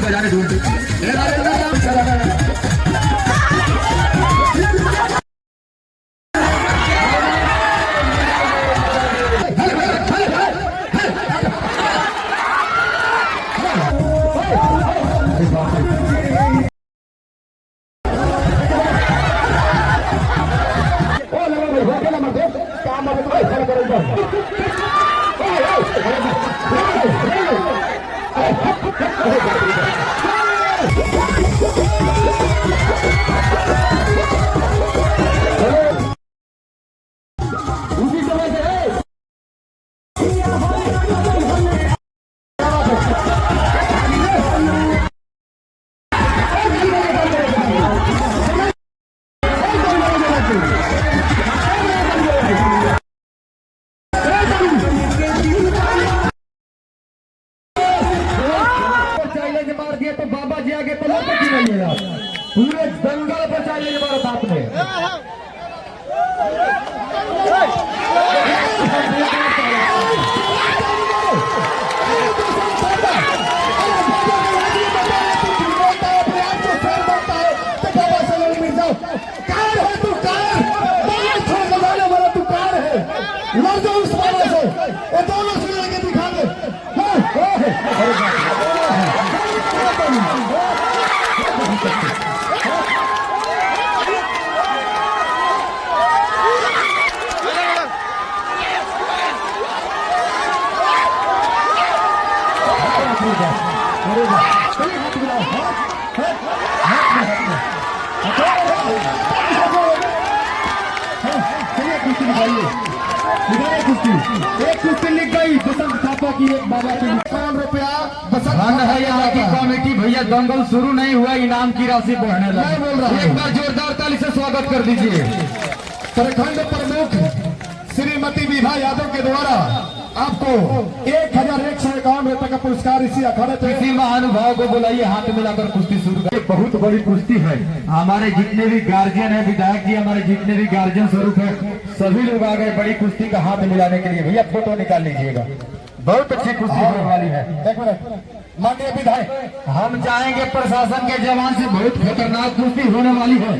बजाने ढूंढते मार दिया तो बाबा जी आगे तो पूरे जंगल बचाइए हमारे साथ में। एक कुश्ती लिख गई बसंत थापा की एक बाबा की ₹100 धन है यहाँ की कमेटी। भैया दंगल शुरू नहीं हुआ, इनाम की राशि बढ़ने लगी। बोल रहा हूँ एक बार जोरदार ताली से स्वागत कर दीजिए। प्रखंड प्रमुख श्रीमती विभा यादव के द्वारा आपको 1151 का पुरस्कार इसी अखाड़े पे किसी महानुभाव को बुलाइए, हाथ मिलाकर कुश्ती शुरू कर। बहुत बड़ी कुश्ती है। हमारे जितने भी गार्जियन है, विधायक जी हमारे जितने भी गार्जियन स्वरूप है, सभी लोग आ गए बड़ी कुश्ती का हाथ मिलाने के लिए। भैया फोटो निकाल लीजिएगा, बहुत अच्छी कुश्ती होने वाली है। माननीय विधायक हम चाहेंगे प्रशासन के जवान से बहुत खतरनाक कुश्ती होने वाली है।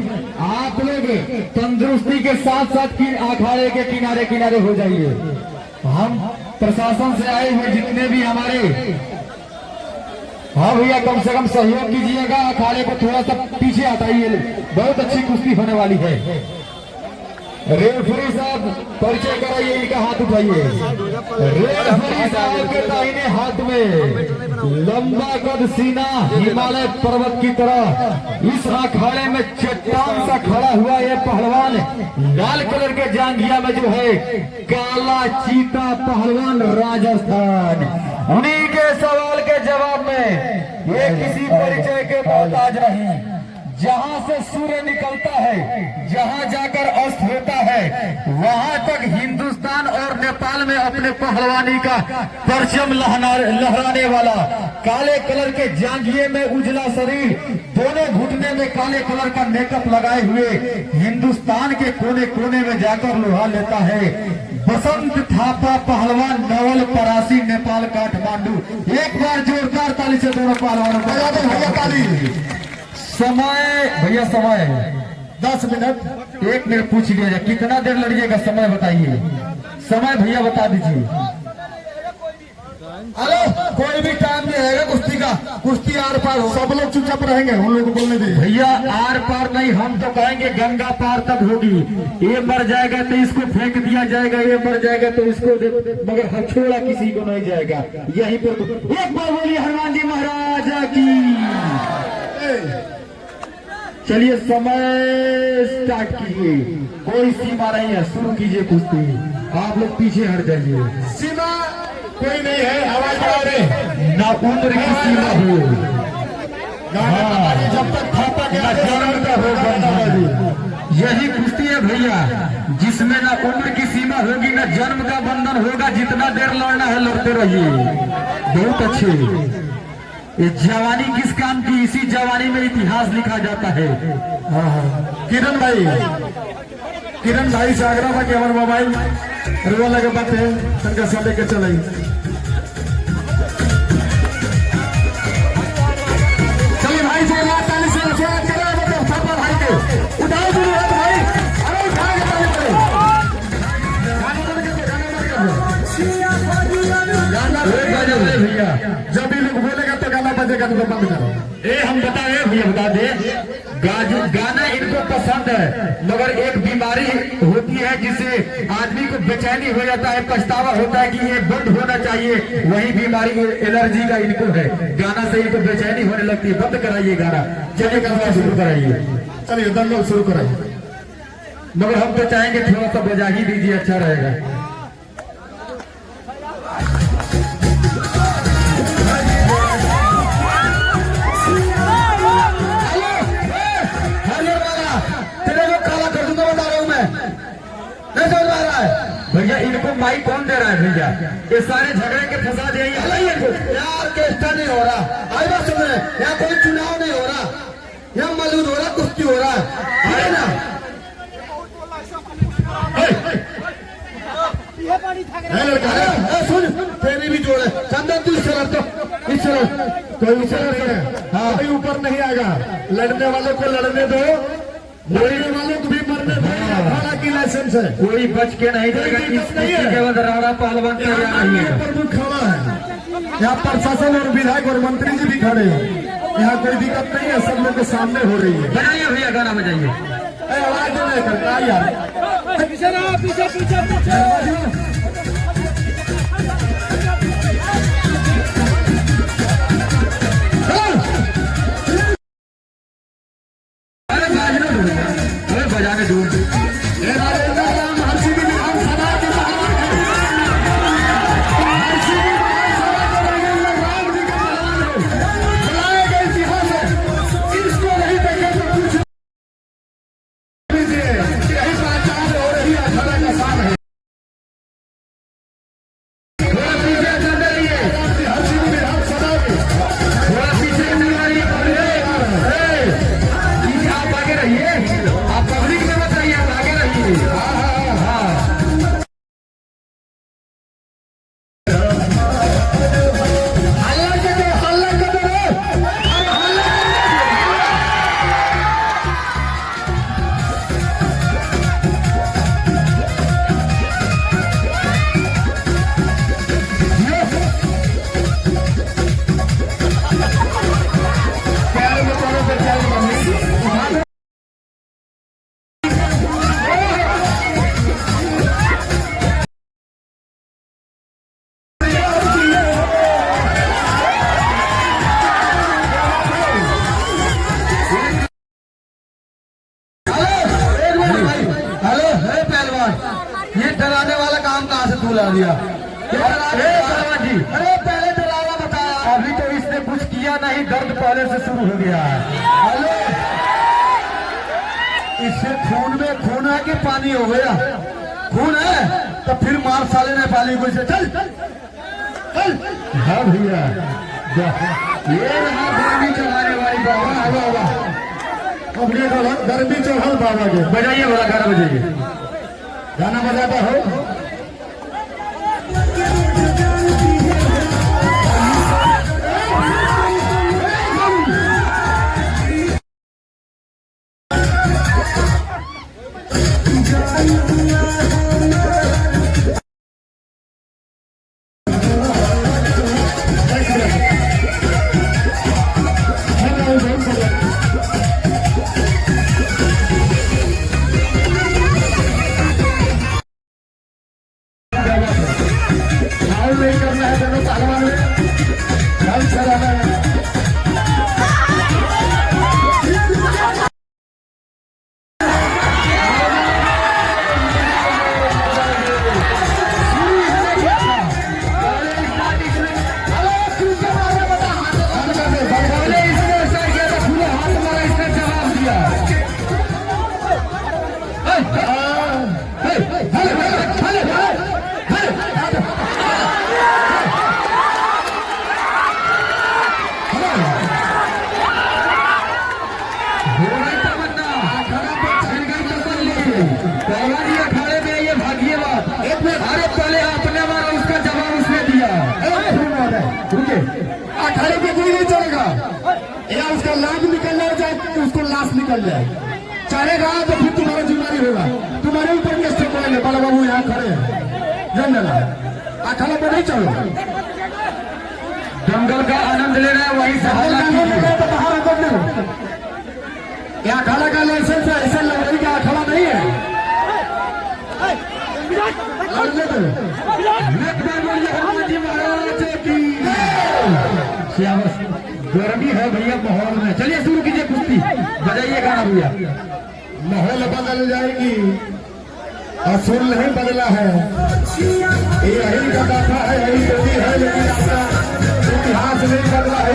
आप लोग तंदुरुस्ती के साथ साथ अखाड़े के किनारे किनारे हो जाइए। हम प्रशासन से आए हुए जितने भी हमारे, हाँ भैया कम से कम सहयोग कीजिएगा, अखाड़े को थोड़ा सा पीछे हटाइए। बहुत अच्छी कुश्ती होने वाली है। रेफरी साहब परिचय कराइए, इनका हाथ उठाइए। रेफरी साहब के दाहिने हाथ में लंबा कद सीना हिमालय पर्वत की तरह इस अखाड़े में चट्टान सा खड़ा हुआ ये पहलवान, लाल कलर के जांघिया में जो है काला चीता पहलवान राजस्थान। उन्हीं के सवाल के जवाब में ये किसी परिचय के मोहताज नहीं। जहां से सूर्य निकलता है, जहां जाकर अस्त होता है, वहां तक हिंदुस्तान और नेपाल में अपने पहलवानी का परचम लहराने वाला, काले कलर के जांघिए में उजला शरीर, दोनों घुटने में काले कलर का मेकअप लगाए हुए हिंदुस्तान के कोने कोने में जाकर लोहा लेता है बसंत थापा पहलवान, नवल परासी, नेपाल काठमांडू। एक बार जोरदार ताली से दोनों पहलवानों को बजा दो भैया ताली। समय भैया समय 10 मिनट 1 मिनट पूछ लिया जाए, कितना देर लड़िएगा समय बताइए। समय भैया बता दीजिए। हेलो, कोई भी टाइम नहीं रहेगा कुश्ती का, कुश्ती आर पार हो, सब लोग चुपचाप रहेंगे, उन लोगों को बोलने दीजिए। भैया आर पार नहीं, हम तो कहेंगे गंगा पार तक होगी। ये मर जाएगा तो इसको फेंक दिया जाएगा, ये मर जाएगा तो इसको, मगर हथौड़ा किसी को नहीं जाएगा। यहीं पर एक बार बोलिए हनुमान जी महाराज की। चलिए समय स्टार्ट कीजिए, कोई सीमा नहीं है, शुरू कीजिए कुश्ती। आप लोग पीछे हट जाइए, सीमा कोई नहीं है, आवाज बढ़ा रहे। ना उम्र की सीमा हो, जब तक थापा के ना जन्म का हो बंधन। यही कुश्ती है भैया, जिसमें ना उम्र की सीमा होगी ना जन्म का बंधन होगा। जितना देर लड़ना है लड़ते रहिए। बहुत अच्छे। ये जवानी किस काम की, इसी जवानी में इतिहास लिखा जाता है। किरण भाई से आग्रह बा कि हमारे मोबाइल रुआ लगे बात है तनका सा लेके चले। चलिए भाई से ताली से थापा भाई के उठाओ शुरू है भाई। अरे उठा के ताली करो। भैया जब भी लोग बोलेगा तो गाना बजेगा तो बंद करो। हम बताए भैया, बता दे। गाना इनको पसंद है, मगर एक बीमारी होती है जिससे आदमी को बेचैनी हो जाता है, पछतावा होता है कि ये बंद होना चाहिए। वही बीमारी एलर्जी का इनको है। गाना से इनको बेचैनी होने लगती है। बंद कराइए गाना। चलिए गाना शुरू कराइए। चलिए दंगल शुरू कराइए। मगर हम तो चाहेंगे थोड़ा सा बजा ही दीजिए, अच्छा रहेगा। भैया इनको माइक कौन दे रहा है भैया? ये सारे झगड़े के फंसा दे यार केस्टा नहीं हो रहा। आई बात सुन रहे, यहाँ कोई चुनाव नहीं हो रहा, यहाँ मलूद हो रहा, कुश्ती हो रहा है ना। सुन तेरी भी जोड़ है चंदन, तू इससे लड़ तो इससे लड़, कोई इससे लड़। हाँ कोई ऊपर नहीं आएगा। लड़ने वालों को लड़ने दो, लड़ने वालों को भी मरने दो। अखाड़ा की लाइसेंस है, कोई बच के नहीं देगा। इसके बाद राणा पहलवान प्रमुख खड़ा है। यहाँ प्रशासन और विधायक और मंत्री जी भी खड़े हैं। यहाँ कोई दिक्कत नहीं है, सब लोग के सामने हो रही है। बजाइए भैया, गाना बजाइए। आवाज नहीं करता यार। पीछे पीछे बजाने दूर बुला दिया। जी अरे पहले डरावा बताया, अभी तो इसने कुछ किया नहीं, दर्द पहले से शुरू हो गया है। हेलो, इससे खून में खून है कि पानी हो गया? खून है तो फिर मार साले नेपाली को इसे चल चल चल। हाँ भैया, ये रहा गर्मी चढ़ाने वाली बाबा। बाबा अपने गर्मी चढ़ल बाबा के। बजाइए बड़ा, गाना बजाइए। गाना बजाता हो। रुके, अखाड़े पे कोई नहीं चलेगा, या उसका लाभ निकल जाए चाहे उसको लाश निकल जाए, चलेगा तो फिर तुम्हारा जिम्मेदारी होगा, तुम्हारे ऊपर केस चलेंगे। बाला बाबू यहाँ खड़े हैं, जान लेना, अखाड़े पे नहीं चलो, दंगल का आनंद ले रहे हैं वहीं से हल्ला कीजिए। तो बाहर कर दो, यहाँ अखाड़ा का लाइसेंस है, ऐसे लग रही का अखाड़ा नहीं है, लड़ने दो। हनुमान जी महाराज की गर्मी है भैया माहौल में। चलिए शुरू कीजिए कुश्ती, बजाइए गाना भैया। माहौल बदल जाएगी, असुर नहीं बदला है, ये यही का गाथा है, यही गति है, लेकिन आपका इतिहास नहीं बदला है।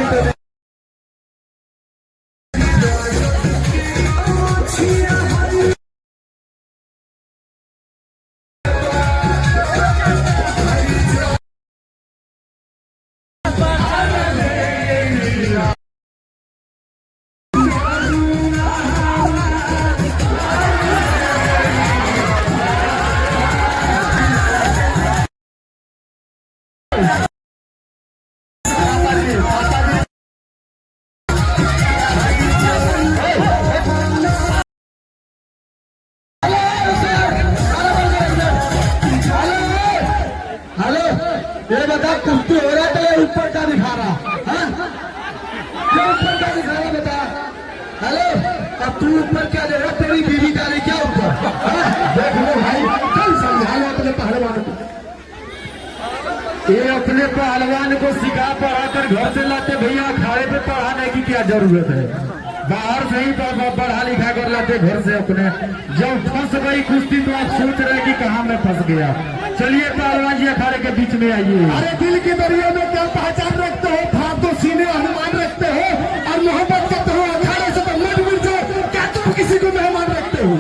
ये बता कुश्ती हो रहा तो ये ऊपर का दिखा रहा, हाँ? क्या ऊपर का दिखा रहा बता? हेलो, अब तू ऊपर क्या दे रहा? तेरी बीवी का नहीं क्या ऊपर? हाँ? देख लो भाई, कल समझा लो अपने पहलवान को। ये अपने पहलवान को सिखा पढ़ा कर घर से लाते भैया, अखाड़े पे पढ़ाने की क्या जरूरत है? बाहर से ही पढ़ा लिखा कर लाते घर से अपने। जब फंस गई कुश्ती तो आप सोच रहे कि कहाँ मैं फंस गया। चलिए पहलवान जी अखाड़े के बीच में आइए। अरे दिल के दरिया में क्या पहचान रखते हो? फालतू सीने हनुमान रखते हो और मोहब्बत करते हो, अखाड़े से तो मत मिल जाओ, क्या तुम किसी को मेहमान रखते हो?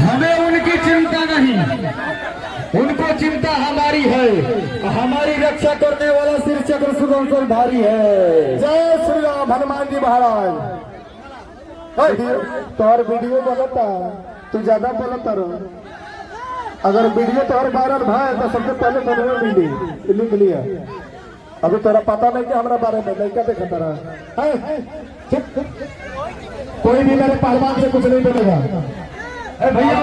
हमें उनकी चिंता नहीं, उनको चिंता हमारी है। हमारी रक्षा करने वाला सिर चक्र सुदर्शन धारी है। जय श्री राम हनुमान जी महाराज। तोहर वीडियो बनता, तू ज्यादा बोलता रहो, अगर वीडियो तोहर वायरल भाई तो सबसे पहले बनवे मिली लिख लिया। अभी तोरा पता नहीं कि हमारा बारे में लड़का देखता रहा है। कोई भी मेरे पहलवान से कुछ नहीं बोलेगा। भैया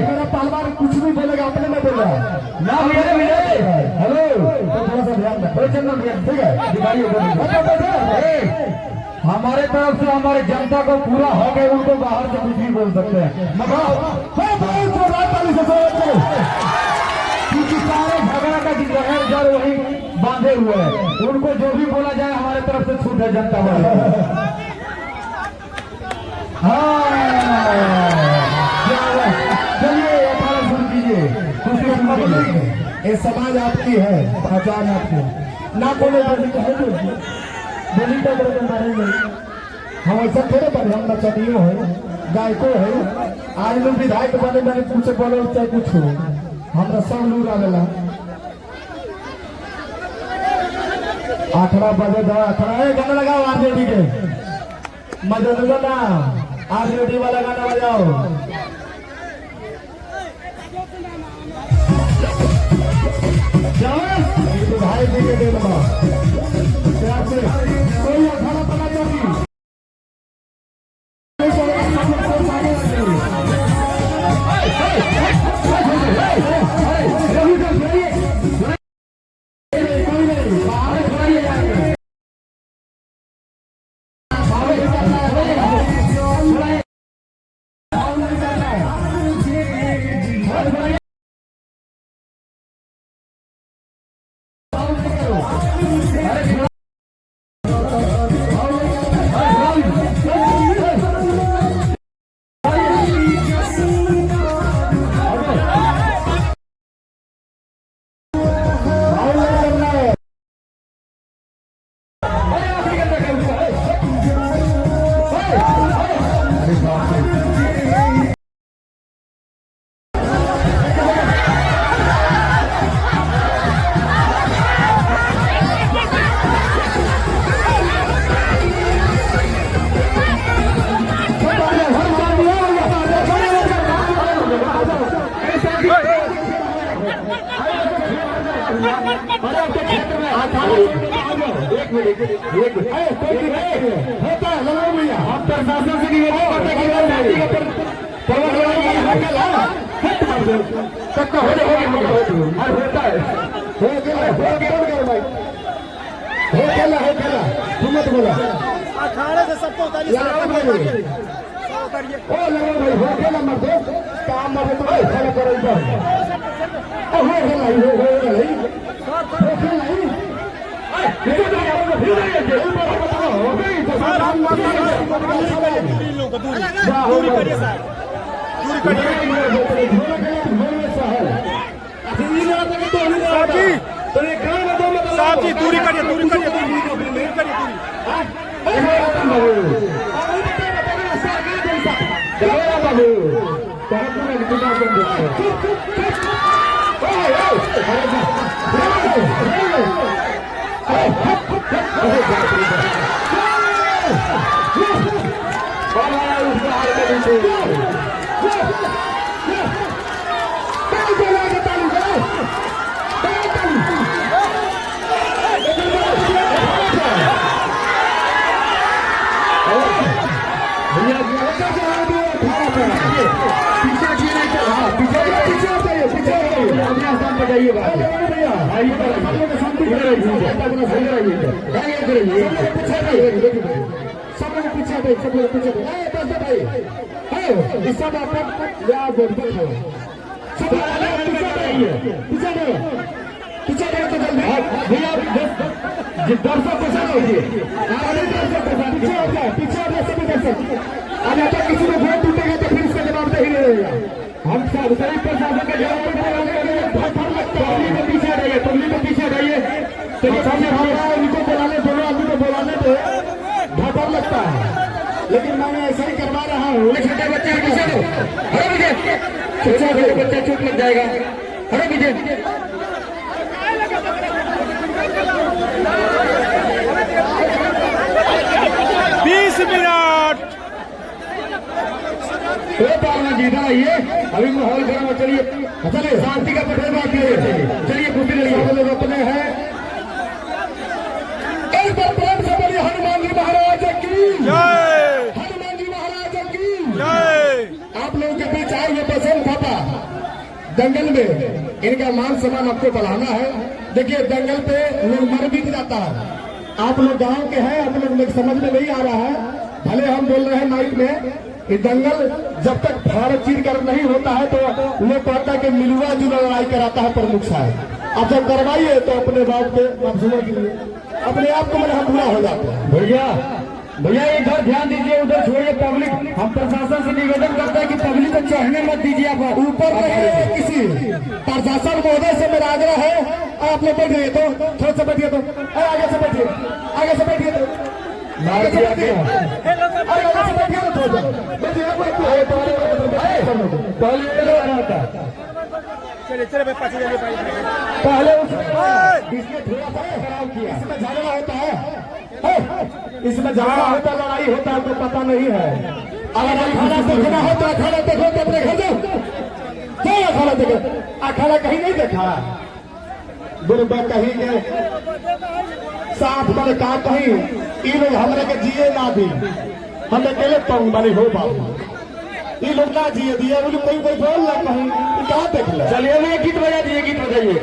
मेरा पहलवान कुछ भी बोलेगा अपने में बोलेगा ना भैया। हेलो, थोड़ा सा ध्यान रख, ठीक है? हमारे तरफ से हमारे जनता को पूरा हो गए, उनको बाहर से कुछ भी बोल सकते हैं। क्योंकि सारे झगड़ा का जहर जड़ वही बांधे हुए हैं, उनको जो भी बोला जाए हमारे तरफ से छूट है जनता वाले। चलिए अखाड़ा शुरू कीजिए। ये समाज आपकी है, पहचान आपकी है, ना बोले बोली तो हम ऐसा थोड़े बने, हम नचनियो है, गायको है, आज लोग विधायक बने मैंने कुछ बोलो चाहे कुछ हो, हमरा सब लोग आवेला। अखड़ा बजे दो, अखड़ा गाना लगाओ आरजेडी के, मजा दो ना, आरजेडी वाला गाना बजाओ। भाई जी के दे दो कोई अखाड़ा पता चली एक मिनट होता है लगाओ भैया आप प्रशासन से निवेदन करते हैं कि शादी का पर्वत सबका हो जाए होता है हो खेला तुम मत बोला अखाड़े से सबको उतारिए लगाओ भाई उतारिए ओ लगाओ भाई हो खेला मत दो काम मत तो खेला करो इधर ओ हो खेला दूरी करिए सर दूरी करिए साहब जी दूरी करिए दूरी करिए दूरी करिए दर्शक पीछे किसी को वोट टूटेगा तो फिर उसका जवाब नहीं रहेगा हम सब सही प्रशासन के जवाब पीछे रहिए पब्लिक को पीछे रहिए तो उनको बुलाने दोनों आदमी को बुलाने पे डर लगता है लेकिन मैं ऐसा ही करवा रहा हूँ छोटे बच्चे पीछे दो हरे विजय छोटे बच्चा चोट लग जाएगा हरे विजय 20 मिनट जीता आइए अभी माहौल गर्म है चलिए चलिए शांति का पटेल बात चलिए कुछ लोग अपने हैं एक बार प्रेम से बोलिए हनुमान जी महाराज की जय हनुमान जी महाराज की जय आप लोगों के बीच आए ये बसंत पापा दंगल में इनका मान सम्मान आपको बढ़ाना है देखिए दंगल पे लोग मर भी जाता है आप लोग गांव के हैं आप लोग समझ में नहीं आ रहा है भले हम बोल रहे हैं माइक में कि दंगल जब तक भारत चीर कर नहीं होता है तो लोग कहता है कि मिलुआ जुला लड़ाई कराता है प्रमुख साहब अब जब करवाइए तो अपने बाप के आप समझ लीजिए अपने आप को मैंने बुरा हो जाता है भैया भैया इधर ध्यान दीजिए उधर छोड़िए पब्लिक हम प्रशासन से निवेदन करते हैं कि पब्लिक को चढ़ने मत दीजिए आप ऊपर नहीं किसी प्रशासन महोदय से मेरा आग्रह है आप लोग बैठिए तो थोड़ा सा बैठिए तो आगे से बैठिए तो आगे से बैठिए तो थोड़ा चलिए चलिए भाई पाछे जाइए भाई पहले इसमें थोड़ा सा खराब किया इसमें झगड़ा होता है इसमें झगड़ा होता लड़ाई होता है आपको पता नहीं है अगर अखाड़ा देखना होता अखाड़ा देखो तो अपने घर जाओ अखाड़ा देखो अखाड़ा कहीं नहीं देखा गुरुबा कहीं के साथ मैंने कहा कहीं ये लोग हमारे के जिए ना दी हम अकेले पाऊं वाली हो बाबू ये लोग ना जिए दिए वो लोग कोई कोई बोल रहा कहीं कहाँ देख ले चलिए भैया गीत बजा दीजिए गीत बजाइए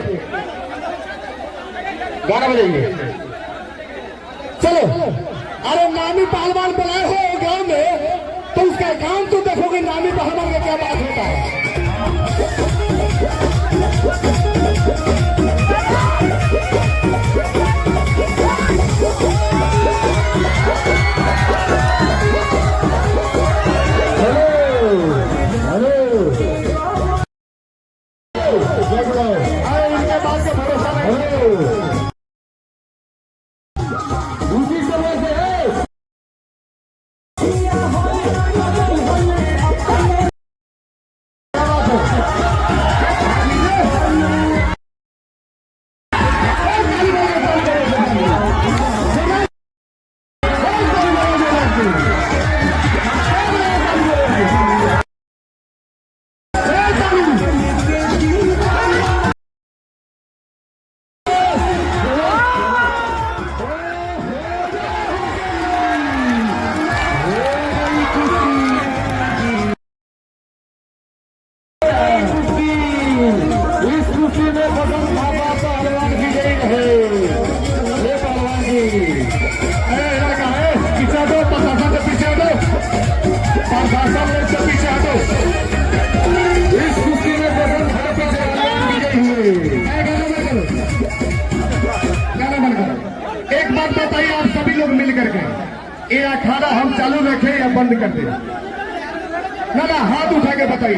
गाना बजाइए चलो अरे नामी पहलवान बनाए हो गांव में तो उसका काम तो देखोगे नामी पहलवान का क्या बात होता है इनके बात का भरोसा नहीं एक बात बताइए आप सभी लोग मिल करके, ये अखाड़ा हम चालू रखें या बंद कर दें? ना हाथ उठा के बताइए।